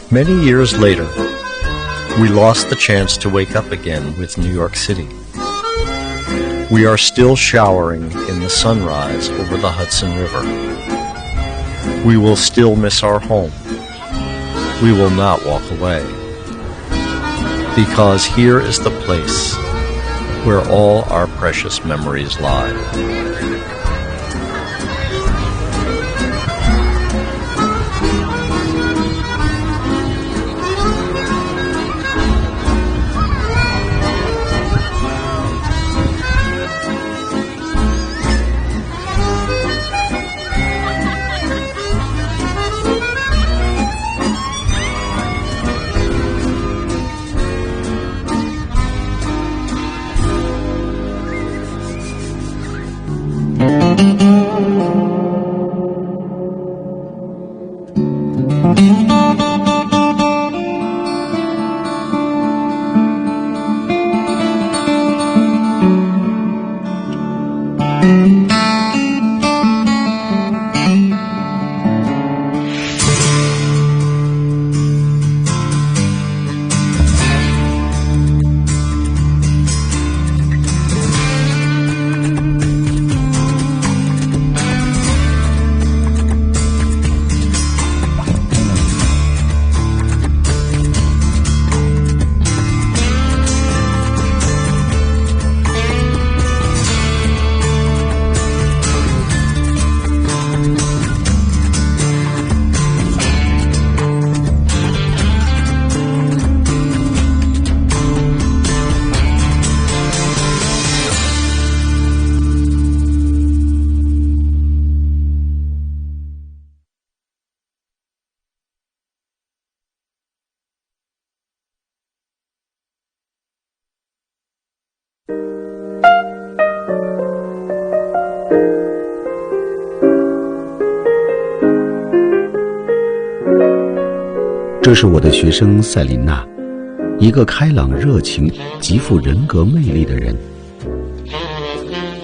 Many years later, we lost the chance to wake up again with New York City. We are still showering in the sunrise over the Hudson River. We will still miss our home. We will not walk away. Because here is the place where all our precious memories lie.这是我的学生赛琳娜，一个开朗热情、极富人格魅力的人。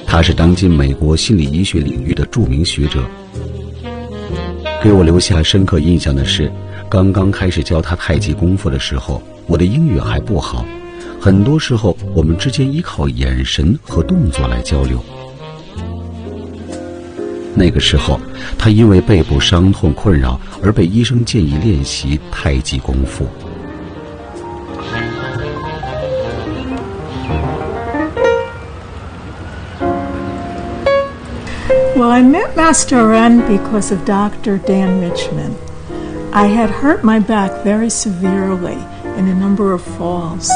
她是当今美国心理医学领域的著名学者。给我留下深刻印象的是，刚刚开始教她太极功夫的时候，我的英语还不好，很多时候我们之间依靠眼神和动作来交流。那个时候，他因为背部伤痛困扰而被医生建议练习太极功夫。Well, I met Master Ren because of Dr. Dan Richman. I had hurt my back very severely in a number of falls.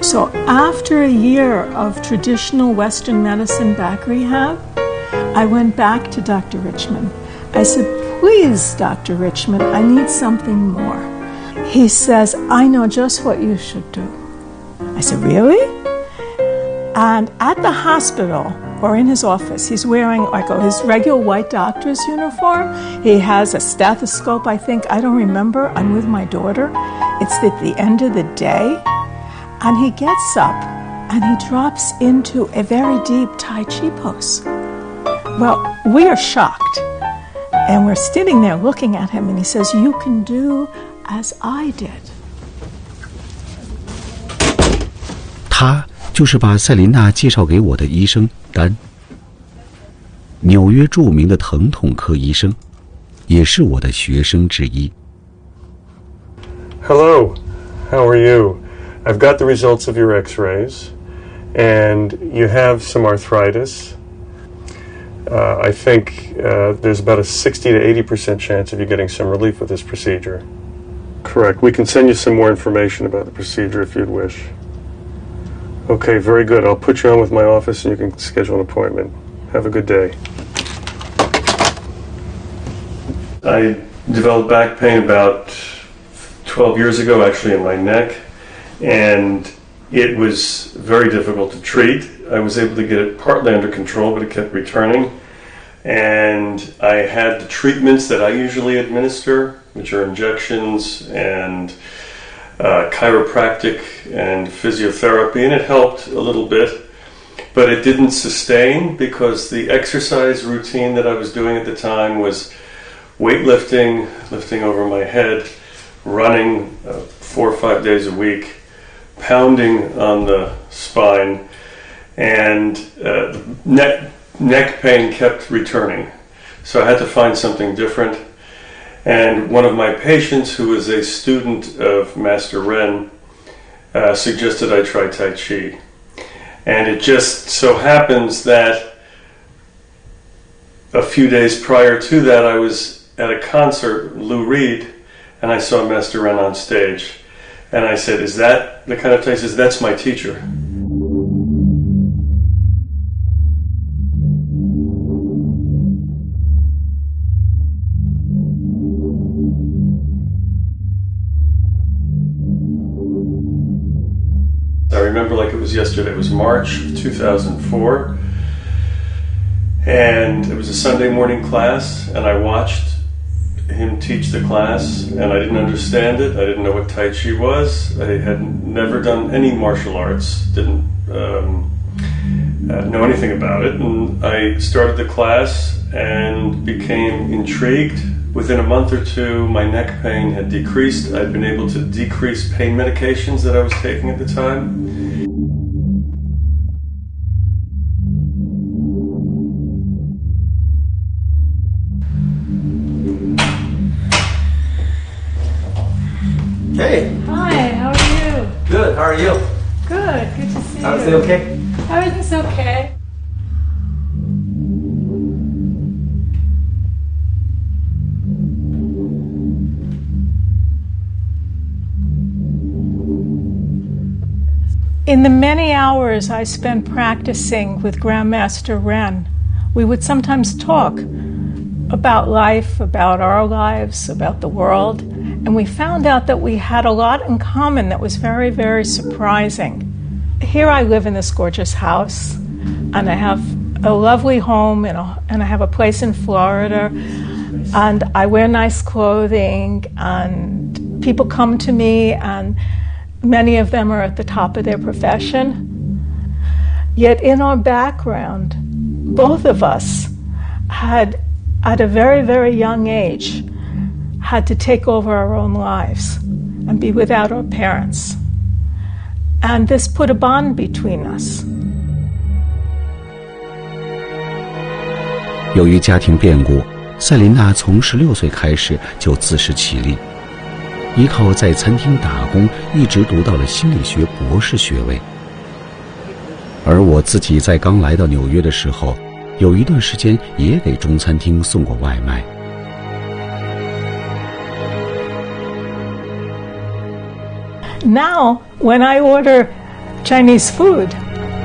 So after a year of traditional Western medicine back rehab, I went back to Dr. Richman. I said, please, Dr. Richman, I need something more. He says, I know just what you should do. I said, really? And at the hospital, or in his office, he's wearing like his regular white doctor's uniform. He has a stethoscope, I think. I don't remember. I'm with my daughter. It's at the end of the day. And he gets up and he drops into a very deep Tai Chi pose. Well, we are shocked. And we're sitting there looking at him, and he says, you can do as I did. 他就是把赛琳娜介绍给我的医生丹，纽约著名的疼痛科医生，也是我的学生之一。 Hello, how are you? I've got the results of your x-rays, and you have some arthritis. I think there's about a 60 to 80% chance of you getting some relief with this procedure. Correct. We can send you some more information about the procedure if you'd wish. Okay, very good. I'll put you on with my office and you can schedule an appointment. Have a good day. I developed back pain about 12 years ago, actually, in my neck, and it was very difficult to treat. I was able to get it partly under control, but it kept returning. And I had the treatments that I usually administer, which are injections and chiropractic and physiotherapy, and it helped a little bit, but it didn't sustain because the exercise routine that I was doing at the time was weightlifting, lifting over my head, running 4 or 5 days a week, pounding on the spine, and neck pain kept returning. So I had to find something different. And one of my patients, who was a student of Master Ren, suggested I try Tai Chi. And it just so happens that a few days prior to that, I was at a concert, Lou Reed, and I saw Master Ren on stage. And I said, "Is that the kind of Tai?" He says, "That's my teacher." I remember like it was yesterday. It was March of 2004, and it was a Sunday morning class, and I watched him teach the class, and I didn't understand it. I didn't know what Tai Chi was. I had never done any martial arts, didn't know anything about it, and I started the class and became intrigued. Within a month or two, my neck pain had decreased. I'd been able to decrease pain medications that I was taking at the time. Hey. Hi, how are you? Good. How are you? Good to see you. Everything okay? Everything's okay. In the many hours I spent practicing with Grandmaster Ren, we would sometimes talk about life, about our lives, about the world, and we found out that we had a lot in common that was very, very surprising. Here I live in this gorgeous house, and I have a lovely home, and I have a place in Florida, and I wear nice clothing, and people come to me, and many of them are at the top of their profession. Yet in our background, both of us had, at a very, very young age, had to take over our own lives and be without our parents. And this put a bond between us. 由于家庭变故，赛琳娜从16岁开始就自食其力，依靠在餐厅打工，一直读到了心理学博士学位。而我自己在刚来到纽约的时候，有一段时间也给中餐厅送过外卖。Now, when I order Chinese food,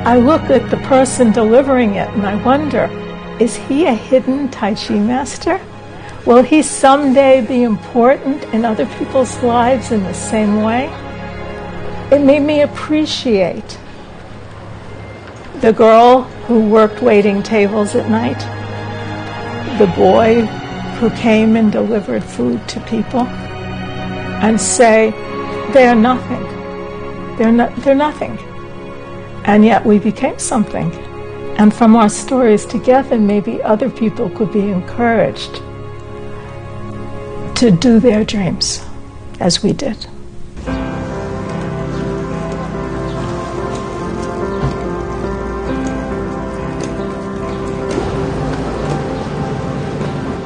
I look at the person delivering it and I wonder, is he a hidden Tai Chi master? Will he someday be important in other people's lives in the same way? It made me appreciate the girl who worked waiting tables at night, the boy who came and delivered food to people, and say, they're nothing. They're nothing. And yet we became something. And from our stories together, maybe other people could be encouraged to do their dreams as we did.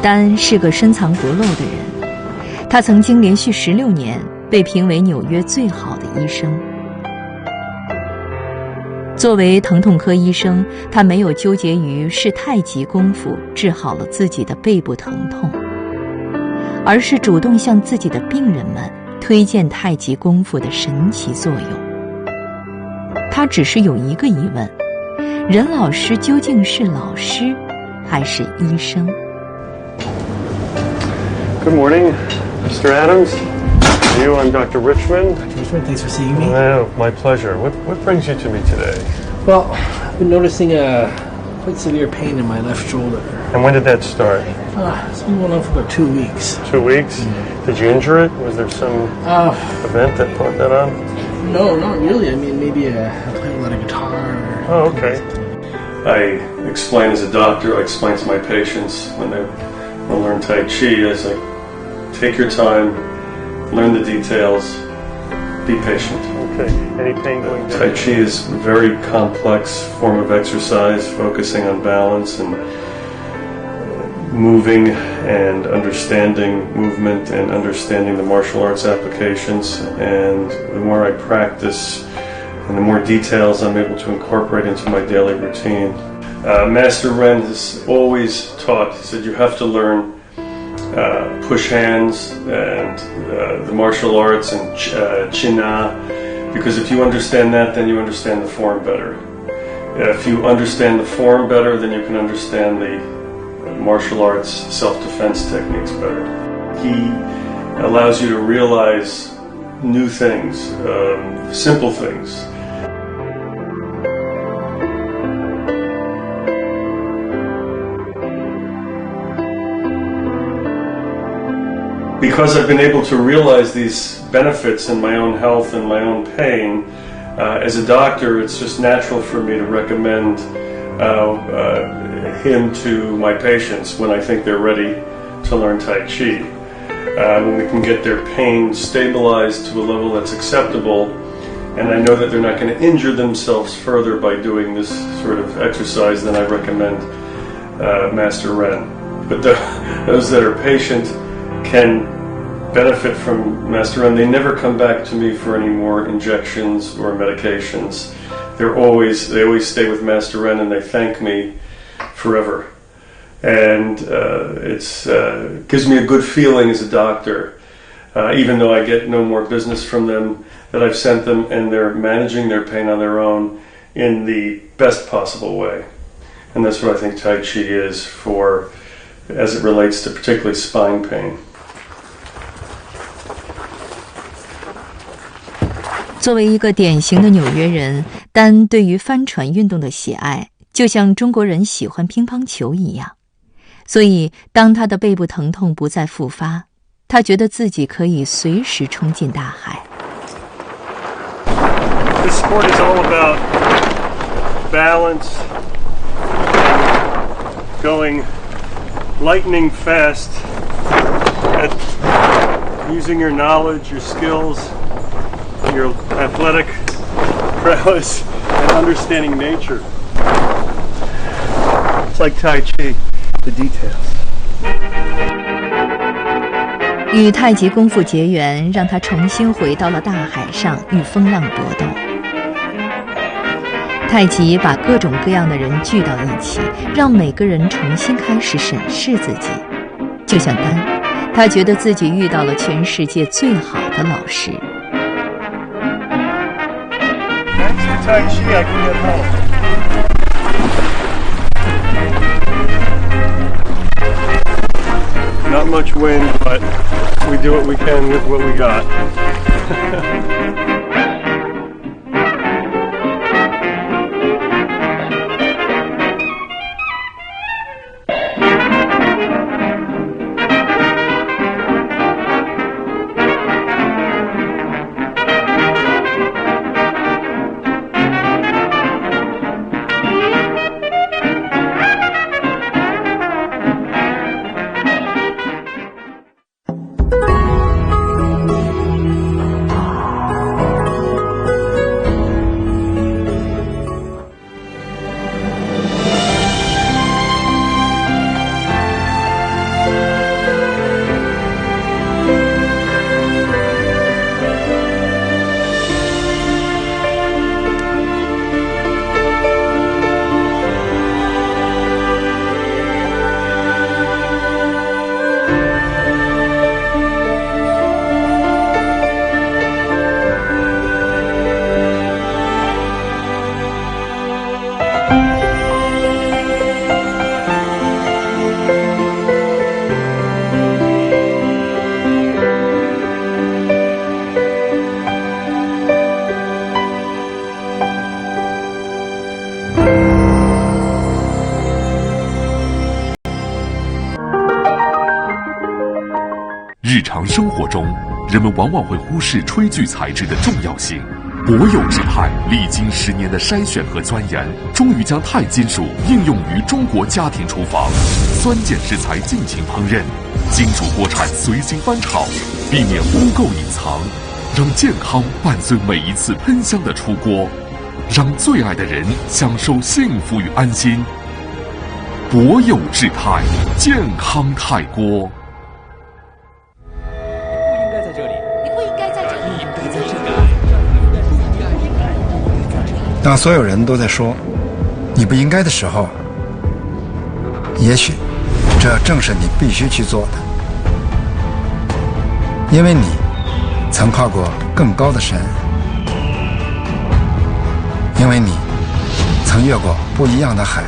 丹是个深藏不露的人，他曾经连续16年被评为纽约最好的医生。作为疼痛科医生，他没有纠结于是太极功夫治好了自己的背部疼痛，而是主动向自己的病人们推荐太极功夫的神奇作用。他只是有一个疑问：任老师究竟是老师还是医生？ Good morning, Mr. Adams. You, I'm Dr. Richmond. Dr. Richmond, thanks for seeing me. Oh, my pleasure. What brings you to me today? Well, I've been noticing quite severe pain in my left shoulder. And when did that start? It's been going on for about 2 weeks. 2 weeks? Did you injure it? Was there some event that brought that on? No, not really. I mean, maybe I played a lot of guitar. Oh, okay. I explain as a doctor, I explain to my patients when they want to learn Tai Chi, I say, take your time, learn the details, be patient. Okay. Any pain going down? Tai Chi is a very complex form of exercise, focusing on balance and moving and understanding movement and understanding the martial arts applications. And the more I practice and the more details I'm able to incorporate into my daily routine. Master Ren has always taught, he said, you have to learn push hands and the martial arts and China, because if you understand that, then you understand the form better. If you understand the form better, then you can understand the martial arts self-defense techniques better. He allows you to realize new things, simple things. Because I've been able to realize these benefits in my own health and my own pain, as a doctor, it's just natural for me to recommend him to my patients when I think they're ready to learn Tai Chi. When we can get their pain stabilized to a level that's acceptable, and I know that they're not going to injure themselves further by doing this sort of exercise, then I recommend Master Ren. But those that are patient can benefit from Master Ren. They never come back to me for any more injections or medications. They always stay with Master Ren, and they thank me forever. And it gives me a good feeling as a doctor, even though I get no more business from them, that I've sent them and they're managing their pain on their own in the best possible way. And that's what I think Tai Chi is for, as it relates to particularly spine pain. 作为一个典型的纽约人，丹对于帆船运动的喜爱，就像中国人喜欢乒乓球一样。所以，当他的背部疼痛不再复发，他觉得自己可以随时冲进大海。This sport is all about balance, going lightning fast, at using your knowledge, your skills, your athletic prowess, and understanding nature. It's like Tai Chi, the details. 与太极功夫结缘，让他重新回到了大海上，与风浪搏斗。太极把各种各样的人聚到一起，让每个人重新开始审视自己。就像丹，他觉得自己遇到了全世界最好的老师。Tai Chi, I can get home. Not much wind, but we do what we can with what we got.日常生活中，人们往往会忽视炊具材质的重要性。国有之派历经10年的筛选和钻研，终于将钛金属应用于中国家庭厨房，酸碱食材尽情烹饪，金属锅铲随心翻炒，避免污垢隐藏，让健康伴随每一次喷香的出锅，让最爱的人享受幸福与安心。博友制泰，健康泰锅。当所有人都在说你不应该的时候，也许这正是你必须去做的，因为你曾跨过更高的山，因为你曾越过不一样的海，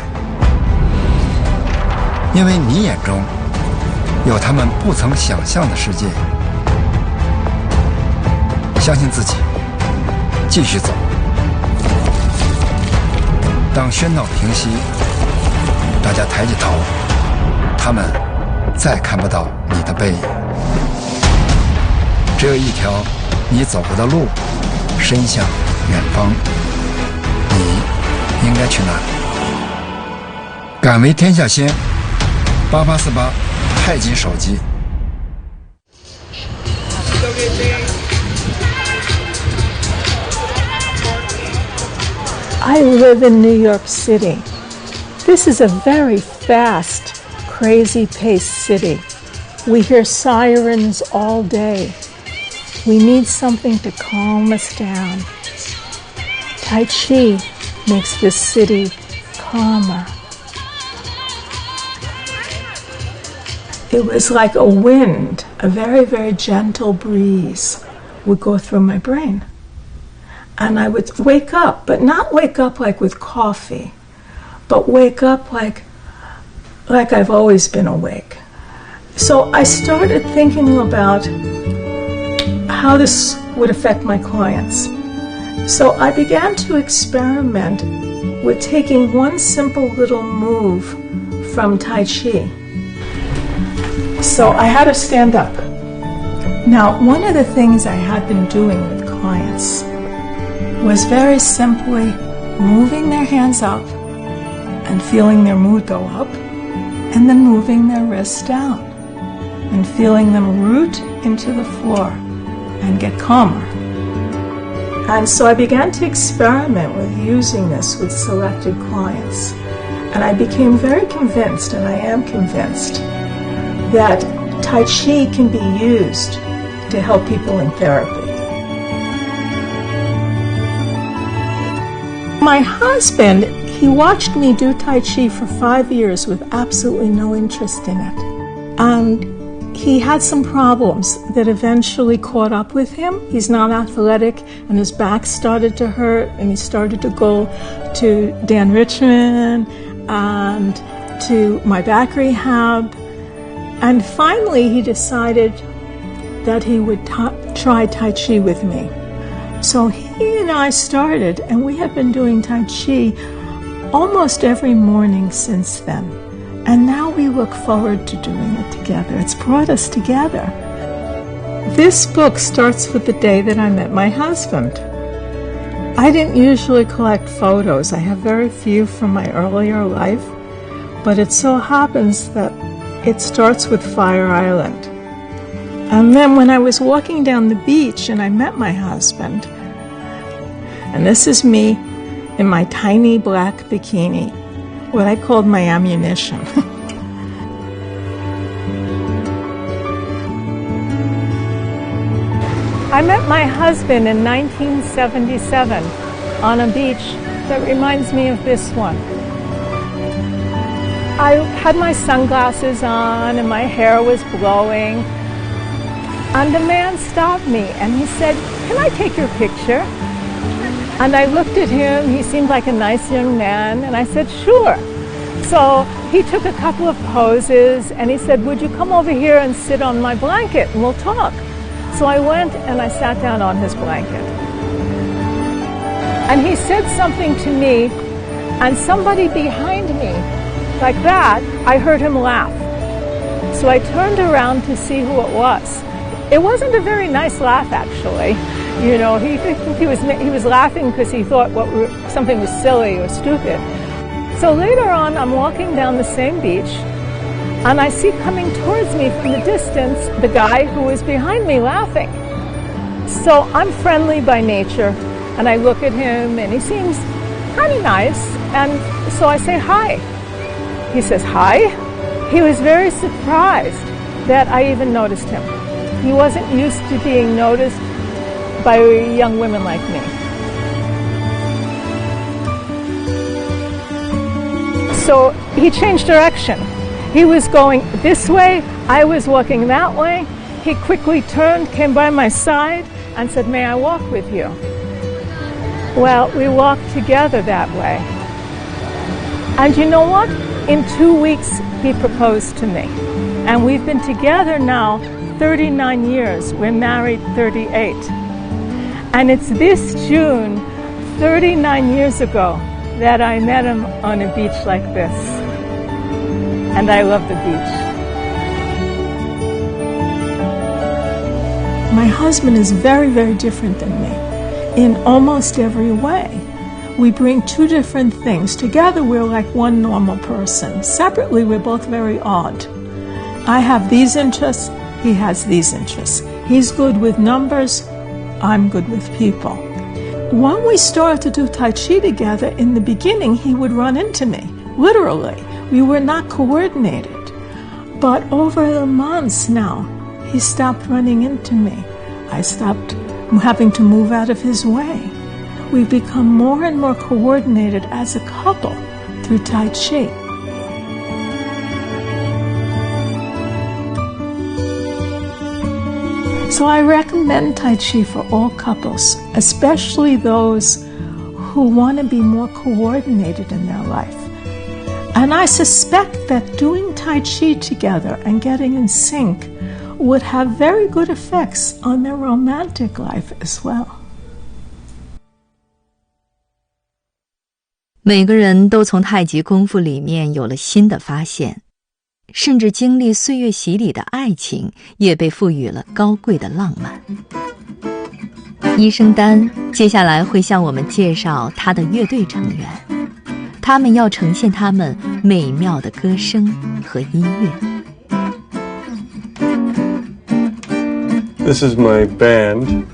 因为你眼中有他们不曾想象的世界。相信自己，继续走。当喧闹平息，大家抬起头，他们再看不到你的背影。只有一条你走过的路，伸向远方。你应该去哪里？敢为天下先，8848太极手机。I live in New York City. This is a very fast, crazy-paced city. We hear sirens all day. We need something to calm us down. Tai Chi makes this city calmer. It was like a wind, a very, very gentle breeze would go through my brain. And I would wake up, but not wake up like with coffee, but wake up like I've always been awake. So I started thinking about how this would affect my clients. So I began to experiment with taking one simple little move from Tai Chi. So I had to stand up. Now, one of the things I had been doing with clients was very simply moving their hands up and feeling their mood go up, and then moving their wrists down and feeling them root into the floor and get calmer. And so I began to experiment with using this with selected clients. And I became very convinced, and I am convinced, that Tai Chi can be used to help people in therapy. My husband, he watched me do Tai Chi for 5 years with absolutely no interest in it. And he had some problems that eventually caught up with him. He's not athletic, and his back started to hurt, and he started to go to Dan Richmond and to my back rehab. And finally, he decided that he would try Tai Chi with me. So he and I started, and we have been doing Tai Chi almost every morning since then. And now we look forward to doing it together. It's brought us together. This book starts with the day that I met my husband. I didn't usually collect photos. I have very few from my earlier life, but it so happens that it starts with Fire Island. And then when I was walking down the beach and I met my husband, and this is me in my tiny black bikini, what I called my ammunition. I met my husband in 1977 on a beach that reminds me of this one. I had my sunglasses on and my hair was blowing. And a man stopped me and he said, "Can I take your picture?" And I looked at him, he seemed like a nice young man, and I said, "Sure." So he took a couple of poses and he said, "Would you come over here and sit on my blanket and we'll talk?" So I went and I sat down on his blanket. And he said something to me, and somebody behind me, like that, I heard him laugh. So I turned around to see who it was. It wasn't a very nice laugh, actually. You know, he was laughing because he thought something was silly or stupid. So later on, I'm walking down the same beach, And I see coming towards me from the distance the guy who was behind me laughing. So I'm friendly by nature, and I look at him, and he seems kind of nice, and so I say hi. He says hi. He was very surprised that I even noticed him. He wasn't used to being noticed by young women like me. So he changed direction. He was going this way, I was walking that way. He quickly turned, came by my side, and said, "May I walk with you?" Well, we walked together that way. And you know what? In 2 weeks, he proposed to me. And we've been together now 39 years. We're married 38. And it's this June, 39 years ago, that I met him on a beach like this. And I love the beach. My husband is very, very different than me in almost every way. We bring two different things. Together, we're like one normal person. Separately, we're both very odd. I have these interests, he has these interests. He's good with numbers, I'm good with people. When we started to do Tai Chi together, in the beginning, he would run into me, literally. We were not coordinated. But over the months now, he stopped running into me. I stopped having to move out of his way. We've become more and more coordinated as a couple through Tai Chi. So I recommend Tai Chi for all couples, especially those who want to be more coordinated in their life. And I suspect that doing Tai Chi together and getting in sync would have very good effects on their romantic life as well. 每个人都从太极功夫里面有了新的发现，甚至经历岁月洗礼的爱情也被赋予了高贵的浪漫。医生丹接下来会向我们介绍他的乐队成员，他们要呈现他们美妙的歌声和音乐。This is my band.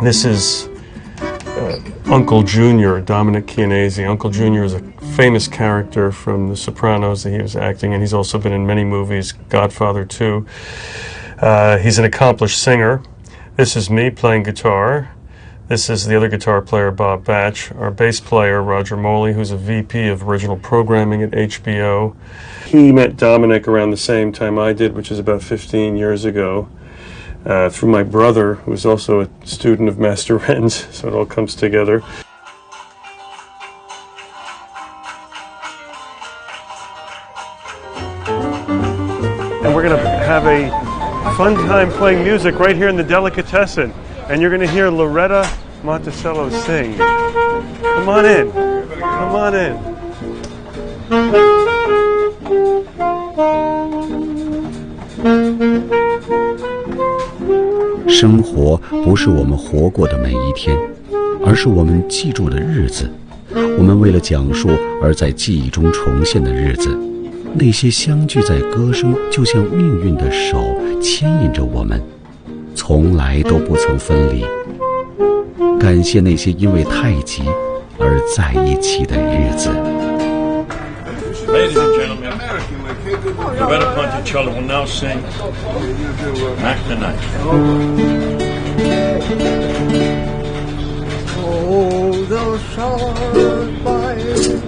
This is Uncle Junior, Dominic Chianese. Uncle Junior is a famous character from The Sopranos that he was acting in. He's also been in many movies, Godfather 2. He's an accomplished singer. This is me playing guitar. This is the other guitar player, Bob Batch. Our bass player, Roger Moley, who's a VP of original programming at HBO. He met Dominic around the same time I did, which is about 15 years ago. Through my brother, who was also a student of Master Ren's, so it all comes together. And we're going to have a fun time playing music right here in the Delicatessen. And you're going to hear Loretta Monticello sing. Come on in. Come on in. 生活不是我们活过的每一天，而是我们记住的日子，我们为了讲述而在记忆中重现的日子，那些相聚在歌声，就像命运的手牵引着我们，从来都不曾分离。感谢那些因为太极而在一起的日子。Ladies and gentlemen, Loretta Monticello will now sing Back the Night. Oh, the shark bites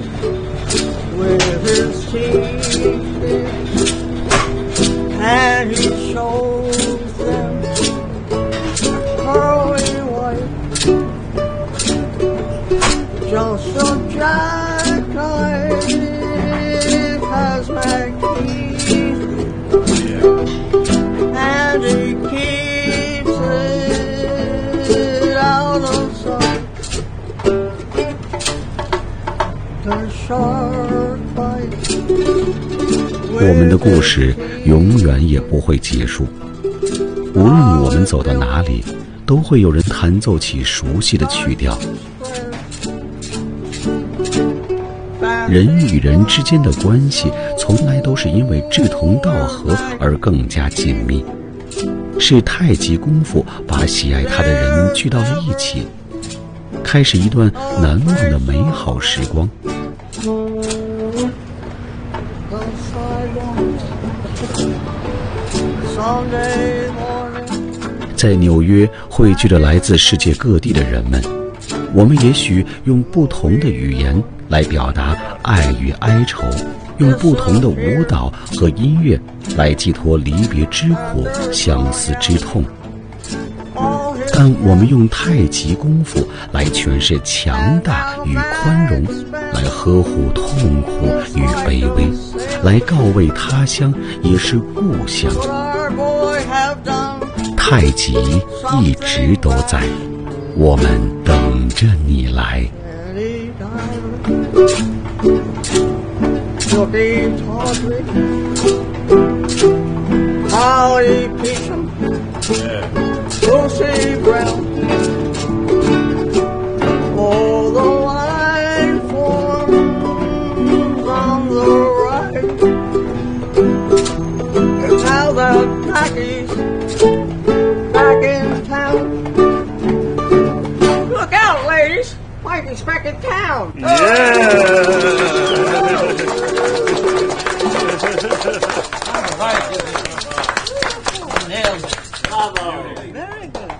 with his teeth, and he shows them pearly white, just a jackknife has back teeth, and he keeps it out of sight. The shark bites. 我们的故事永远也不会结束，无论我们走到哪里，都会有人弹奏起熟悉的曲调。人与人之间的关系从来都是因为志同道合而更加紧密。是太极功夫把喜爱它的人聚到了一起，开始一段难忘的美好时光。在纽约汇聚着来自世界各地的人们，我们也许用不同的语言来表达爱与哀愁，用不同的舞蹈和音乐来寄托离别之苦、相思之痛。但我们用太极功夫来诠释强大与宽容，来呵护痛苦与卑微，来告慰他乡也是故乡。太极一直都在，我们等着你来。Your days hardly how he keeps them closely brown for the line forms on the right. It's how the Pikey's back in town. Look out, ladies! Pikey's back in town. Bravo. Very good.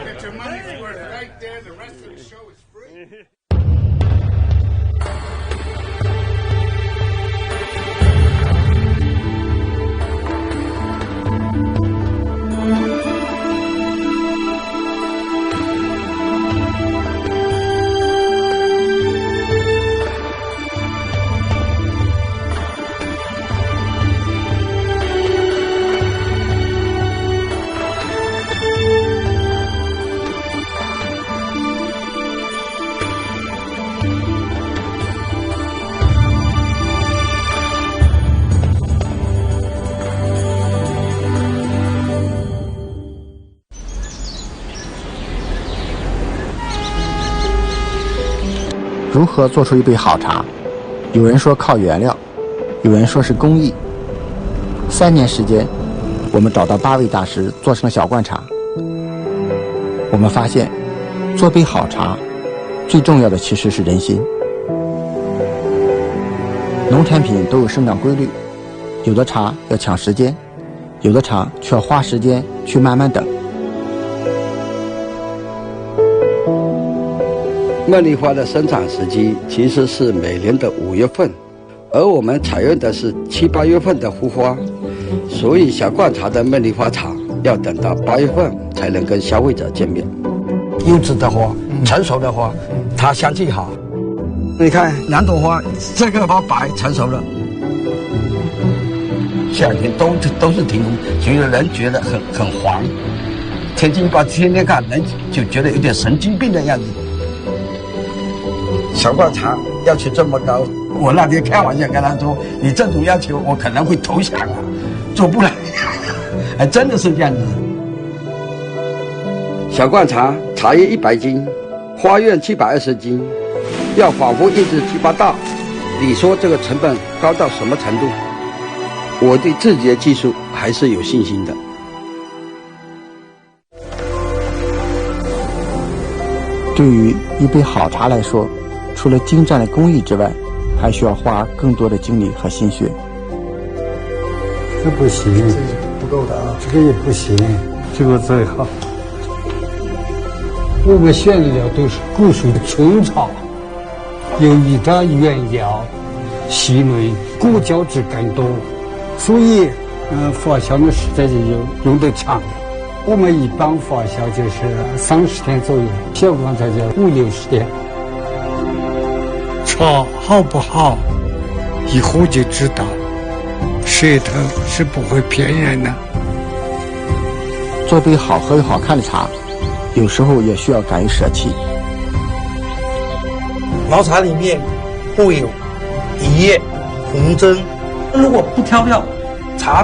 Get your money's worth right there. The rest of the show is free. 如何做出一杯好茶？有人说靠原料，有人说是工艺。3年时间，我们找到8位大师做成了小罐茶。我们发现，做杯好茶，最重要的其实是人心。农产品都有生长规律，有的茶要抢时间，有的茶却要花时间去慢慢等。茉莉花的生长时期其实是每年的5月份，而我们采用的是7、8月份的护花，所以小罐茶的茉莉花茶要等到8月份才能跟消费者见面。优质的花，成熟的花，它香气好。你看2朵花，这个花白成熟了，夏天都是挺红，所以人觉得很黄。天津把天天看，人就觉得有点神经病的样子。小罐茶要求这么高，我那天开玩笑跟他说：“你这种要求，我可能会投降啊，做不来。”还真的是这样子。小罐茶茶叶100斤，花苑720斤，要反复印制7、8道。你说这个成本高到什么程度？我对自己的技术还是有信心的。对于一杯好茶来说，除了精湛的工艺之外，还需要花更多的精力和心血。这不行，不够的啊，这个也不行，这个最好。我们选的料都是古树的春草，有一张原料，细嫩，果胶质更多，所以发酵的时间就用得长。我们一般发酵就是30天左右，小罐茶就50、60天。茶好不好，一喝就知道，舌头是不会骗人的。做杯好喝又好看的茶，有时候也需要敢于舍弃。老茶里面会有底叶、红针，如果不挑料，茶